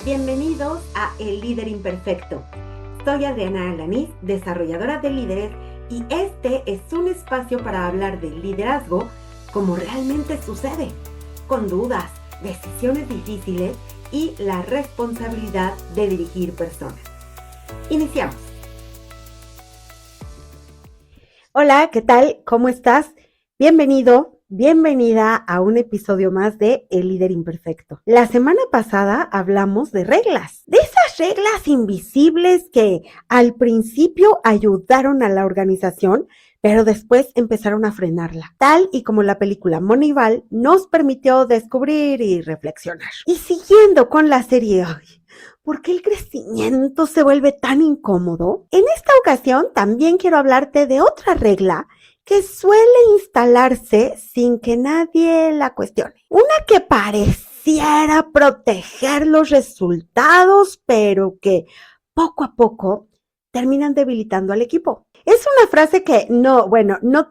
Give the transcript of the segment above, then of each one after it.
Bienvenidos a El Líder Imperfecto. Soy Adriana Alanís, desarrolladora de líderes, y este es un espacio para hablar del liderazgo como realmente sucede, con dudas, decisiones difíciles y la responsabilidad de dirigir personas. Iniciamos. Hola, ¿qué tal? ¿Cómo estás? Bienvenido, bienvenida a un episodio más de El Líder Imperfecto. La semana pasada hablamos de reglas, de esas reglas invisibles que al principio ayudaron a la organización, pero después empezaron a frenarla, tal y como la película Moneyball nos permitió descubrir y reflexionar. Y siguiendo con la serie, ¿por qué el crecimiento se vuelve tan incómodo? En esta ocasión también quiero hablarte de otra regla que suele instalarse sin que nadie la cuestione. Una que pareciera proteger los resultados, pero que poco a poco terminan debilitando al equipo. Es una frase que no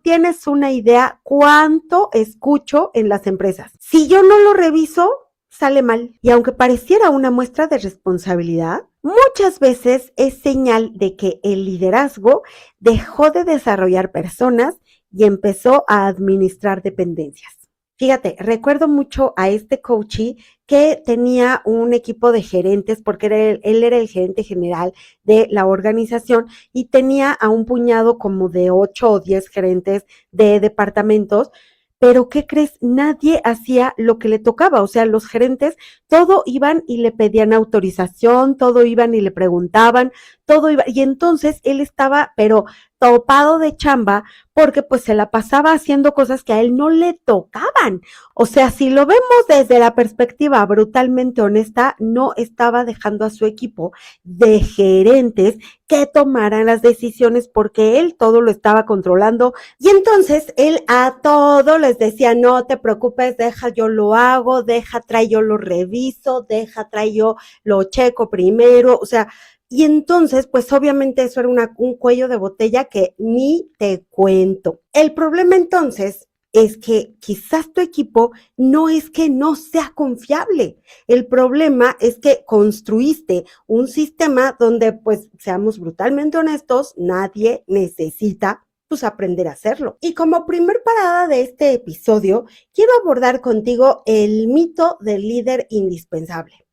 tienes una idea cuánto escucho en las empresas. Si yo no lo reviso, sale mal. Y aunque pareciera una muestra de responsabilidad, muchas veces es señal de que el liderazgo dejó de desarrollar personas y empezó a administrar dependencias. Fíjate, recuerdo mucho a este coachee que tenía un equipo de gerentes porque él era el gerente general de la organización y tenía a un puñado como de 8 o 10 gerentes de departamentos. Pero ¿qué crees? Nadie hacía lo que le tocaba, o sea, los gerentes todo iban y le pedían autorización, todo iban y le preguntaban, todo iba, y entonces él estaba, pero topado de chamba, porque pues se la pasaba haciendo cosas que a él no le tocaban. O sea, si lo vemos desde la perspectiva brutalmente honesta, no estaba dejando a su equipo de gerentes que tomaran las decisiones porque él todo lo estaba controlando. Y entonces él a todo les decía, no te preocupes, deja, yo lo hago, deja, trae, yo lo reviso, deja, trae, yo lo checo primero, o sea, y entonces, pues obviamente eso era un cuello de botella que ni te cuento. El problema entonces es que quizás tu equipo no es que no sea confiable. El problema es que construiste un sistema donde, pues, seamos brutalmente honestos, nadie necesita pues aprender a hacerlo. Y como primer parada de este episodio, quiero abordar contigo el mito del líder indispensable.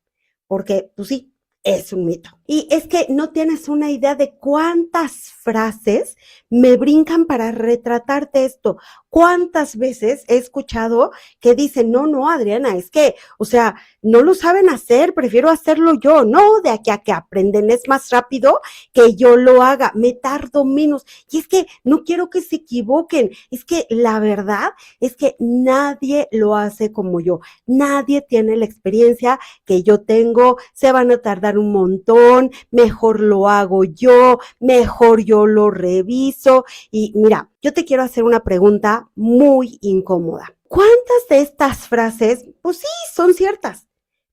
Porque, pues sí, es un mito. Y es que no tienes una idea de cuántas frases me brincan para retratarte esto. ¿Cuántas veces he escuchado que dicen, no, Adriana, es que, o sea, no lo saben hacer, prefiero hacerlo yo. No, de aquí a que aprenden es más rápido que yo lo haga, me tardo menos. Y es que no quiero que se equivoquen. Es que la verdad es que nadie lo hace como yo. Nadie tiene la experiencia que yo tengo, se van a tardar un montón, mejor lo hago yo, mejor yo lo reviso. Y mira, yo te quiero hacer una pregunta muy incómoda. ¿Cuántas de estas frases, pues sí, son ciertas,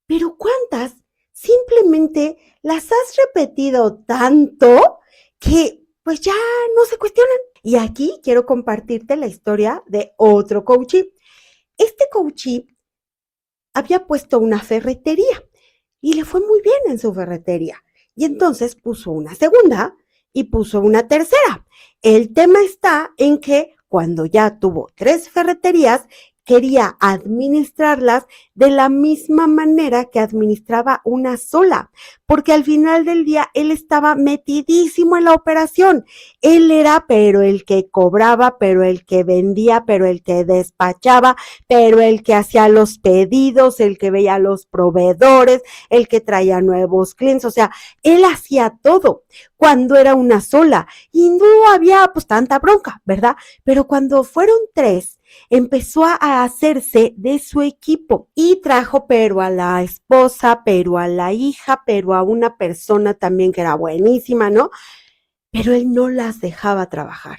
pero cuántas simplemente las has repetido tanto que pues ya no se cuestionan? Y aquí quiero compartirte la historia de otro coachee. Este coachee había puesto una ferretería y le fue muy bien en su ferretería. Y entonces puso una segunda y puso una tercera. El tema está en que cuando ya tuvo 3 ferreterías, quería administrarlas de la misma manera que administraba una sola, porque al final del día él estaba metidísimo en la operación. Él era, pero el que cobraba, pero el que vendía, pero el que despachaba, pero el que hacía los pedidos, el que veía a los proveedores, el que traía nuevos clientes, o sea, él hacía todo cuando era una sola y no había pues tanta bronca, ¿verdad? Pero cuando fueron 3, empezó a hacerse de su equipo y trajo pero a la esposa, pero a la hija, pero a una persona también que era buenísima, ¿no? Pero él no las dejaba trabajar.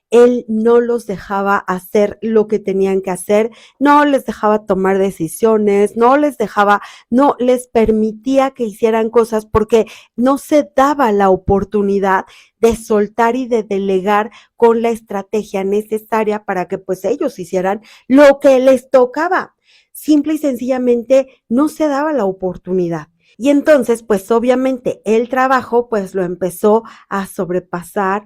Él no los dejaba hacer lo que tenían que hacer, no les dejaba tomar decisiones, no les permitía que hicieran cosas porque no se daba la oportunidad de soltar y de delegar con la estrategia necesaria para que pues ellos hicieran lo que les tocaba. simple y sencillamente no se daba la oportunidad. Y entonces, pues obviamente el trabajo pues lo empezó a sobrepasar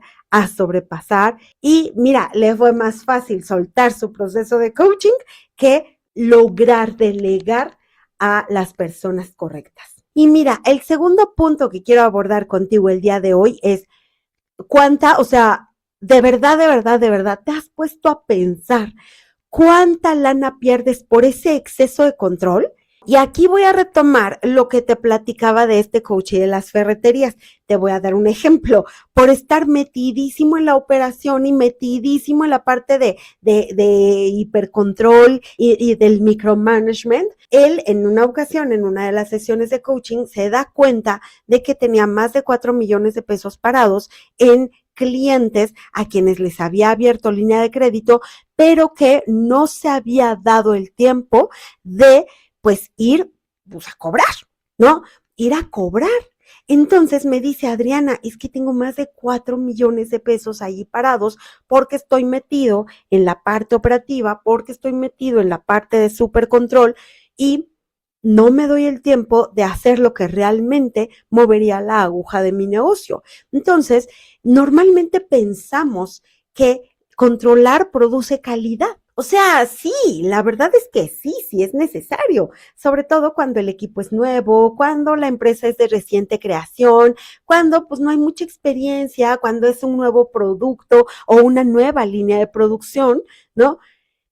y mira, le fue más fácil soltar su proceso de coaching que lograr delegar a las personas correctas. Y mira, el segundo punto que quiero abordar contigo el día de hoy es o sea, de verdad, te has puesto a pensar cuánta lana pierdes por ese exceso de control. Y aquí voy a retomar lo que te platicaba de este coach y de las ferreterías. Te voy a dar un ejemplo. Por estar metidísimo en la operación y metidísimo en la parte de hipercontrol y del micromanagement, él en una ocasión, en una de las sesiones de coaching, se da cuenta de que tenía más de 4 millones de pesos parados en clientes a quienes les había abierto línea de crédito, pero que no se había dado el tiempo de pues ir pues, a cobrar, ¿no? Ir a cobrar. Entonces me dice Adriana, es que tengo más de 4 millones de pesos ahí parados porque estoy metido en la parte operativa, porque estoy metido en la parte de supercontrol y no me doy el tiempo de hacer lo que realmente movería la aguja de mi negocio. Entonces, normalmente pensamos que controlar produce calidad. O sea, sí, la verdad es que sí es necesario, sobre todo cuando el equipo es nuevo, cuando la empresa es de reciente creación, cuando pues no hay mucha experiencia, cuando es un nuevo producto o una nueva línea de producción, ¿no?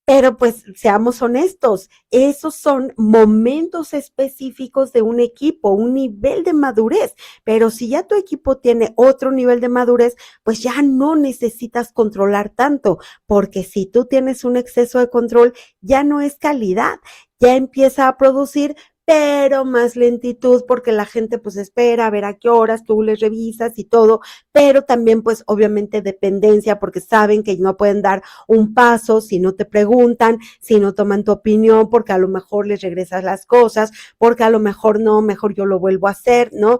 Pero pues seamos honestos, esos son momentos específicos de un equipo, un nivel de madurez, pero si ya tu equipo tiene otro nivel de madurez, pues ya no necesitas controlar tanto, porque si tú tienes un exceso de control, ya no es calidad, ya empieza a producir pero más lentitud porque la gente pues espera a ver a qué horas tú les revisas y todo, pero también pues obviamente dependencia porque saben que no pueden dar un paso si no te preguntan, si no toman tu opinión, porque a lo mejor les regresas las cosas, porque a lo mejor no, mejor yo lo vuelvo a hacer, ¿no?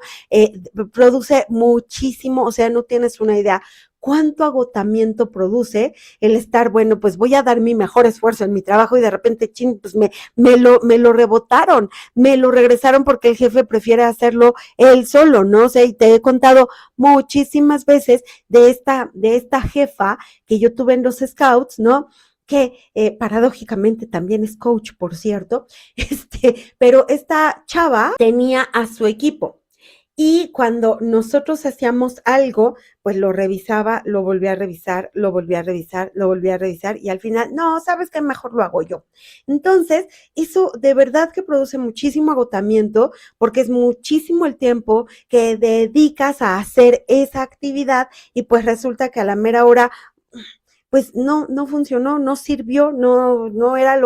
Produce muchísimo, o sea, no tienes una idea cuánto agotamiento produce el estar, bueno, pues voy a dar mi mejor esfuerzo en mi trabajo y de repente, chin, pues me lo rebotaron, me lo regresaron porque el jefe prefiere hacerlo él solo, ¿no? O sea, y te he contado muchísimas veces de esta jefa que yo tuve en los scouts, ¿no? Que paradójicamente también es coach, por cierto, pero esta chava tenía a su equipo. Y cuando nosotros hacíamos algo, pues lo revisaba, lo volvía a revisar, lo volvía a revisar, lo volvía a revisar y al final, no, ¿sabes qué? Mejor lo hago yo. Entonces, eso de verdad que produce muchísimo agotamiento porque es muchísimo el tiempo que dedicas a hacer esa actividad y pues resulta que a la mera hora pues no funcionó, no sirvió, no era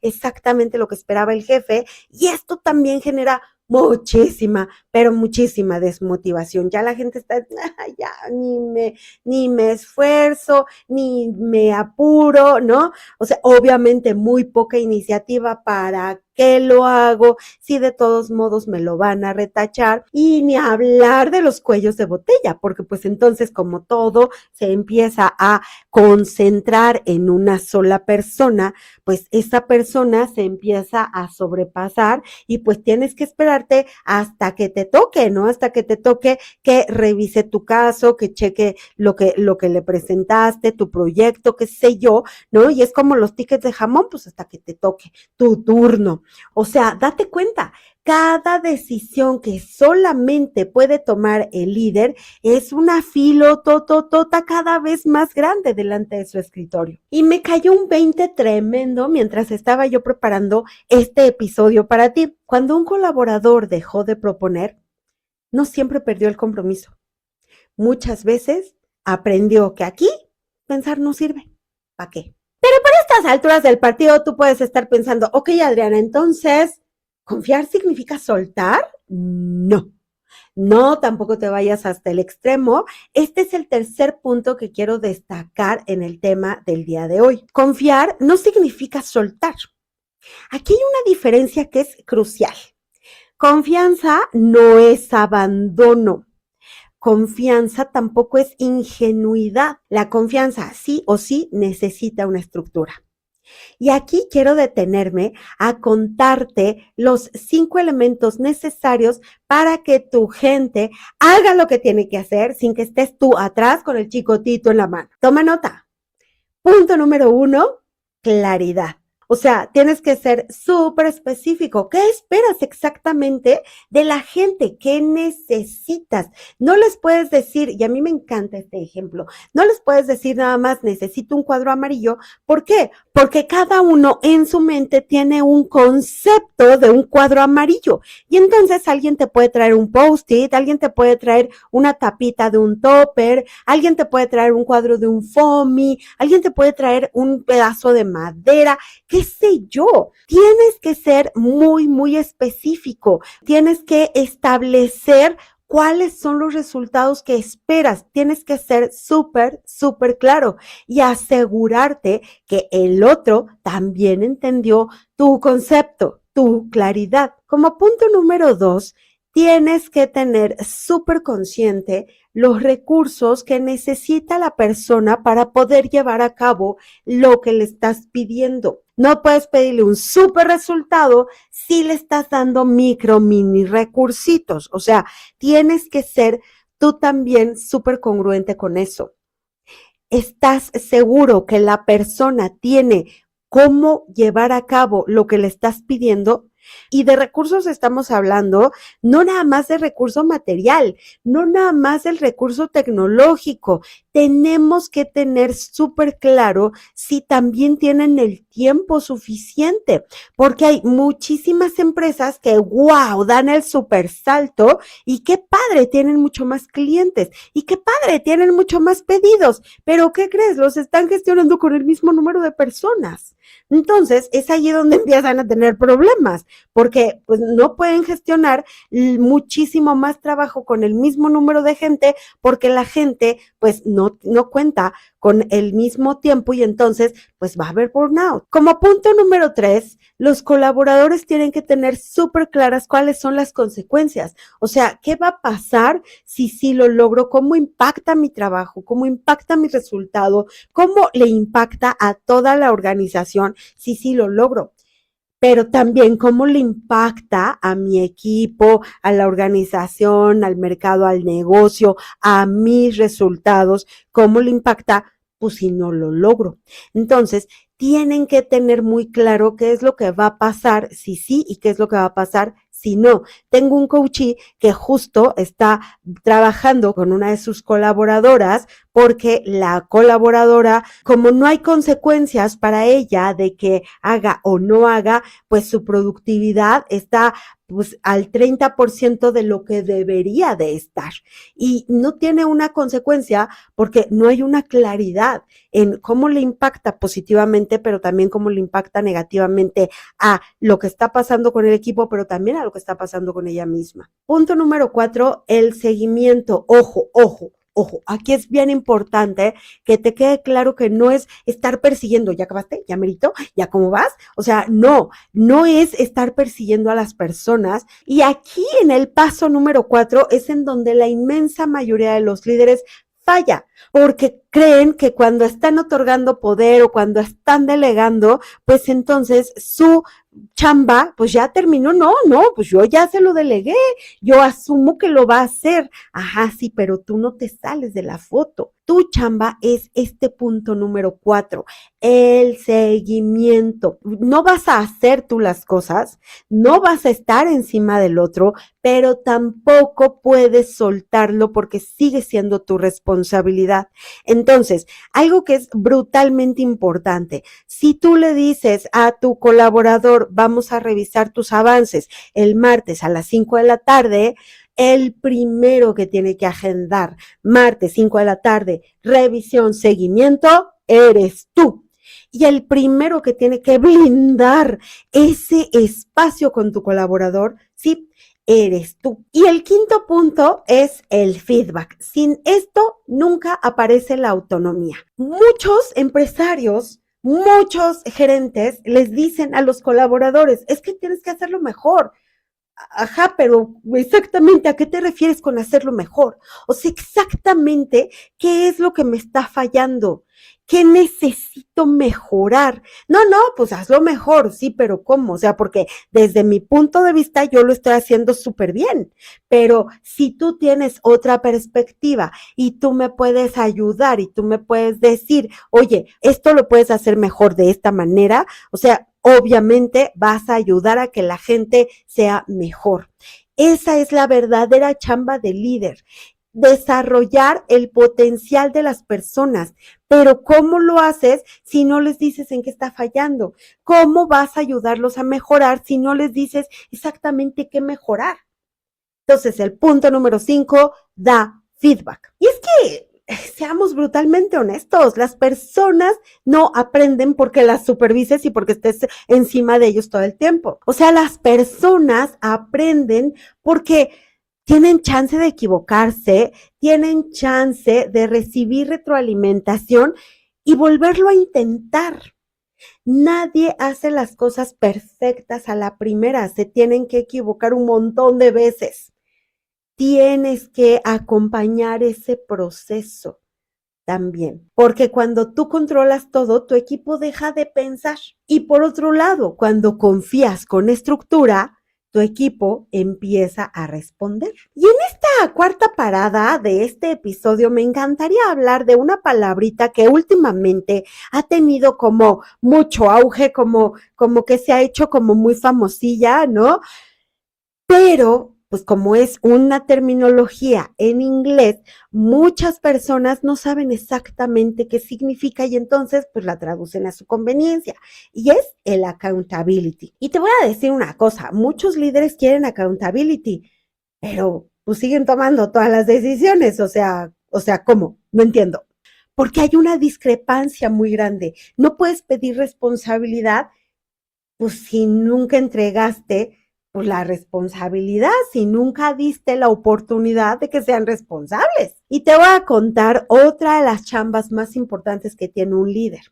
exactamente lo que esperaba el jefe. Y esto también genera muchísima, pero muchísima desmotivación. Ya la gente está, ya ni me esfuerzo, ni me apuro, ¿no? O sea, obviamente muy poca iniciativa para qué lo hago, si de todos modos me lo van a retachar y ni hablar de los cuellos de botella, porque pues entonces como todo se empieza a concentrar en una sola persona, pues esa persona se empieza a sobrepasar y pues tienes que esperarte hasta que te toque, ¿no? Hasta que te toque que revise tu caso, que cheque lo que le presentaste, tu proyecto, qué sé yo, ¿no? Y es como los tickets de jamón, pues hasta que te toque tu turno. O sea, date cuenta, cada decisión que solamente puede tomar el líder es una filotototota cada vez más grande delante de su escritorio. Y me cayó un 20 tremendo mientras estaba yo preparando este episodio para ti. Cuando un colaborador dejó de proponer, no siempre perdió el compromiso. Muchas veces aprendió que aquí pensar no sirve. ¿Para qué? Pero por estas alturas del partido tú puedes estar pensando, ok, Adriana, entonces, ¿confiar significa soltar? No. No, tampoco te vayas hasta el extremo. Este es el tercer punto que quiero destacar en el tema del día de hoy. Confiar no significa soltar. Aquí hay una diferencia que es crucial. Confianza no es abandono. Confianza tampoco es ingenuidad. La confianza sí o sí necesita una estructura. Y aquí quiero detenerme a contarte los 5 elementos necesarios para que tu gente haga lo que tiene que hacer sin que estés tú atrás con el chicotito en la mano. Toma nota. Punto número 1, claridad. O sea, tienes que ser súper específico. ¿Qué esperas exactamente de la gente? ¿Qué necesitas? No les puedes decir, y a mí me encanta este ejemplo, no les puedes decir nada más, necesito un cuadro amarillo. ¿Por qué? Porque cada uno en su mente tiene un concepto de un cuadro amarillo. Y entonces alguien te puede traer un post-it, alguien te puede traer una tapita de un topper, alguien te puede traer un cuadro de un foamy, alguien te puede traer un pedazo de madera, qué sé yo. Tienes que ser muy, muy específico. Tienes que establecer cuáles son los resultados que esperas. Tienes que ser súper, súper claro y asegurarte que el otro también entendió tu concepto, tu claridad. Como punto número 2, tienes que tener súper consciente los recursos que necesita la persona para poder llevar a cabo lo que le estás pidiendo. No puedes pedirle un súper resultado si le estás dando mini recursitos. O sea, tienes que ser tú también súper congruente con eso. ¿Estás seguro que la persona tiene cómo llevar a cabo lo que le estás pidiendo? Y de recursos estamos hablando no nada más de recurso material, no nada más del recurso tecnológico. Tenemos que tener súper claro si también tienen el tiempo suficiente, porque hay muchísimas empresas que, wow, dan el súper salto y qué padre, tienen mucho más clientes y qué padre, tienen mucho más pedidos, pero ¿qué crees? Los están gestionando con el mismo número de personas. Entonces, es ahí donde empiezan a tener problemas, porque pues no pueden gestionar muchísimo más trabajo con el mismo número de gente, porque la gente pues no cuenta con el mismo tiempo y entonces pues va a haber burnout. Como punto número 3, los colaboradores tienen que tener súper claras cuáles son las consecuencias. O sea, ¿qué va a pasar si sí lo logro? ¿Cómo impacta mi trabajo? ¿Cómo impacta mi resultado? ¿Cómo le impacta a toda la organización si sí lo logro? Pero también cómo le impacta a mi equipo, a la organización, al mercado, al negocio, a mis resultados, cómo le impacta, pues si no lo logro. Entonces, tienen que tener muy claro qué es lo que va a pasar si sí y qué es lo que va a pasar si no. Tengo un coachee que justo está trabajando con una de sus colaboradoras porque la colaboradora, como no hay consecuencias para ella de que haga o no haga, pues su productividad está pues al 30% de lo que debería de estar. Y no tiene una consecuencia porque no hay una claridad en cómo le impacta positivamente, pero también cómo le impacta negativamente a lo que está pasando con el equipo, pero también a lo que está pasando con ella misma. Punto número 4, el seguimiento. Ojo, ojo. Ojo, aquí es bien importante que te quede claro que no es estar persiguiendo, ¿ya acabaste? ¿Ya merito? ¿Ya cómo vas? O sea, no es estar persiguiendo a las personas. Y aquí en el paso número 4 es en donde la inmensa mayoría de los líderes falla, porque creen que cuando están otorgando poder o cuando están delegando, pues entonces su chamba, pues ya terminó. No, pues yo ya se lo delegué, yo asumo que lo va a hacer. Ajá, sí, pero tú no te sales de la foto. Tu chamba es este punto número 4, el seguimiento. No vas a hacer tú las cosas, no vas a estar encima del otro, pero tampoco puedes soltarlo porque sigue siendo tu responsabilidad. Entonces, algo que es brutalmente importante, si tú le dices a tu colaborador, vamos a revisar tus avances el martes a las 5 de la tarde, el primero que tiene que agendar martes 5 de la tarde, revisión, seguimiento, eres tú. Y el primero que tiene que blindar ese espacio con tu colaborador, sí, eres tú. Y el quinto punto es el feedback. Sin esto nunca aparece la autonomía. Muchos empresarios, muchos gerentes les dicen a los colaboradores, es que tienes que hacerlo mejor. Ajá, pero exactamente, ¿a qué te refieres con hacerlo mejor? O sea, exactamente, ¿qué es lo que me está fallando? ¿Qué necesito mejorar? No, pues hazlo mejor, sí, pero ¿cómo? O sea, porque desde mi punto de vista yo lo estoy haciendo súper bien, pero si tú tienes otra perspectiva y tú me puedes ayudar y tú me puedes decir, oye, esto lo puedes hacer mejor de esta manera, o sea, obviamente vas a ayudar a que la gente sea mejor. Esa es la verdadera chamba del líder, desarrollar el potencial de las personas. Pero ¿cómo lo haces si no les dices en qué está fallando? ¿Cómo vas a ayudarlos a mejorar si no les dices exactamente qué mejorar? Entonces, el punto número 5, da feedback. Y es que seamos brutalmente honestos, las personas no aprenden porque las supervises y porque estés encima de ellos todo el tiempo. O sea, las personas aprenden porque tienen chance de equivocarse, tienen chance de recibir retroalimentación y volverlo a intentar. Nadie hace las cosas perfectas a la primera, se tienen que equivocar un montón de veces. Tienes que acompañar ese proceso también, porque cuando tú controlas todo, tu equipo deja de pensar. Y por otro lado, cuando confías con estructura, tu equipo empieza a responder. Y en esta cuarta parada de este episodio me encantaría hablar de una palabrita que últimamente ha tenido como mucho auge, como que se ha hecho como muy famosilla, ¿no? Pero pues como es una terminología en inglés, muchas personas no saben exactamente qué significa y entonces pues la traducen a su conveniencia y es el accountability. Y te voy a decir una cosa, muchos líderes quieren accountability, pero pues siguen tomando todas las decisiones, o sea, ¿cómo? No entiendo. Porque hay una discrepancia muy grande. No puedes pedir responsabilidad pues si nunca entregaste pues la responsabilidad, si nunca diste la oportunidad de que sean responsables. Y te voy a contar otra de las chambas más importantes que tiene un líder.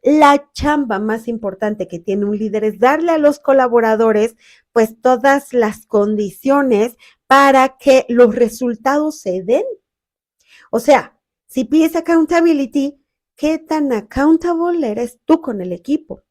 La chamba más importante que tiene un líder es darle a los colaboradores pues todas las condiciones para que los resultados se den. O sea, si pides accountability, ¿qué tan accountable eres tú con el equipo?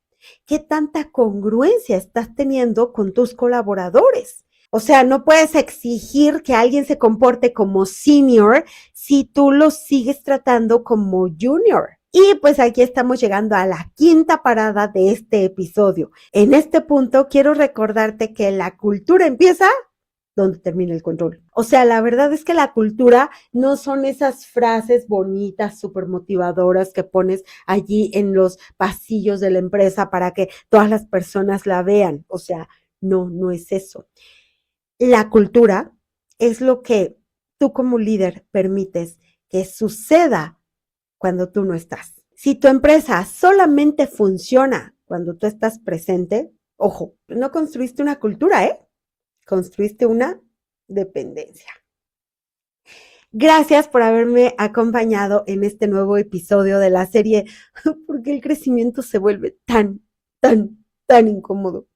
¿Qué tanta congruencia estás teniendo con tus colaboradores? O sea, no puedes exigir que alguien se comporte como senior si tú lo sigues tratando como junior. Y pues aquí estamos llegando a la quinta parada de este episodio. En este punto quiero recordarte que la cultura empieza donde termina el control. O sea, la verdad es que la cultura no son esas frases bonitas, súper motivadoras que pones allí en los pasillos de la empresa para que todas las personas la vean. O sea, no es eso. La cultura es lo que tú como líder permites que suceda cuando tú no estás. Si tu empresa solamente funciona cuando tú estás presente, ojo, no construiste una cultura, construiste una dependencia. Gracias por haberme acompañado en este nuevo episodio de la serie porque el crecimiento se vuelve tan incómodo.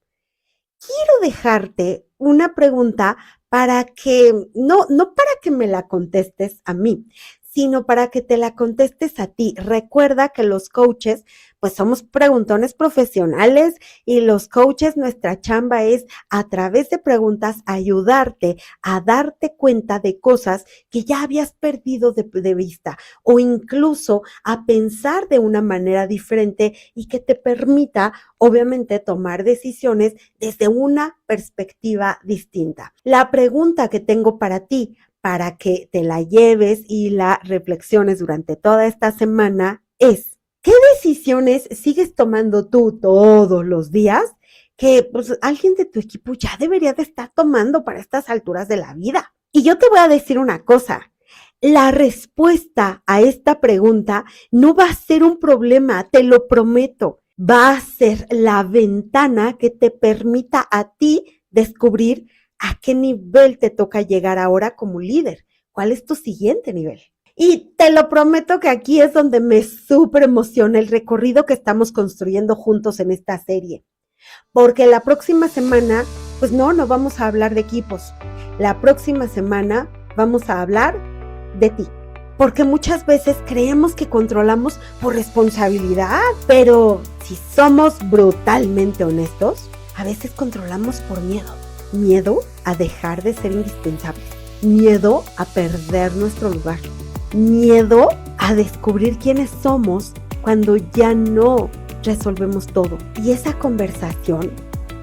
Quiero dejarte una pregunta para que, no para que me la contestes a mí, sino para que te la contestes a ti. Recuerda que los coaches, pues somos preguntones profesionales y los coaches, nuestra chamba es a través de preguntas ayudarte a darte cuenta de cosas que ya habías perdido de vista o incluso a pensar de una manera diferente y que te permita, obviamente, tomar decisiones desde una perspectiva distinta. La pregunta que tengo para ti, para que te la lleves y la reflexiones durante toda esta semana es, ¿qué decisiones sigues tomando tú todos los días que pues, alguien de tu equipo ya debería de estar tomando para estas alturas de la vida? Y yo te voy a decir una cosa, la respuesta a esta pregunta no va a ser un problema, te lo prometo, va a ser la ventana que te permita a ti descubrir ¿a qué nivel te toca llegar ahora como líder? ¿Cuál es tu siguiente nivel? Y te lo prometo que aquí es donde me súper emociona el recorrido que estamos construyendo juntos en esta serie. Porque la próxima semana, pues no vamos a hablar de equipos. La próxima semana vamos a hablar de ti. porque muchas veces creemos que controlamos por responsabilidad, pero si somos brutalmente honestos, a veces controlamos por miedo. Miedo a dejar de ser indispensables, miedo a perder nuestro lugar, miedo a descubrir quiénes somos cuando ya no resolvemos todo. Y esa conversación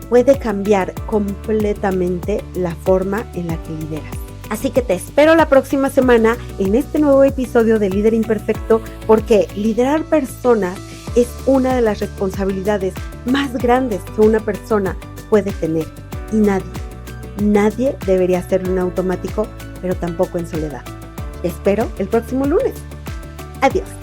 puede cambiar completamente la forma en la que lideras. Así que te espero la próxima semana en este nuevo episodio de Líder Imperfecto, porque liderar personas es una de las responsabilidades más grandes que una persona puede tener. Y nadie debería hacerlo en automático, pero tampoco en soledad. Te espero el próximo lunes. Adiós.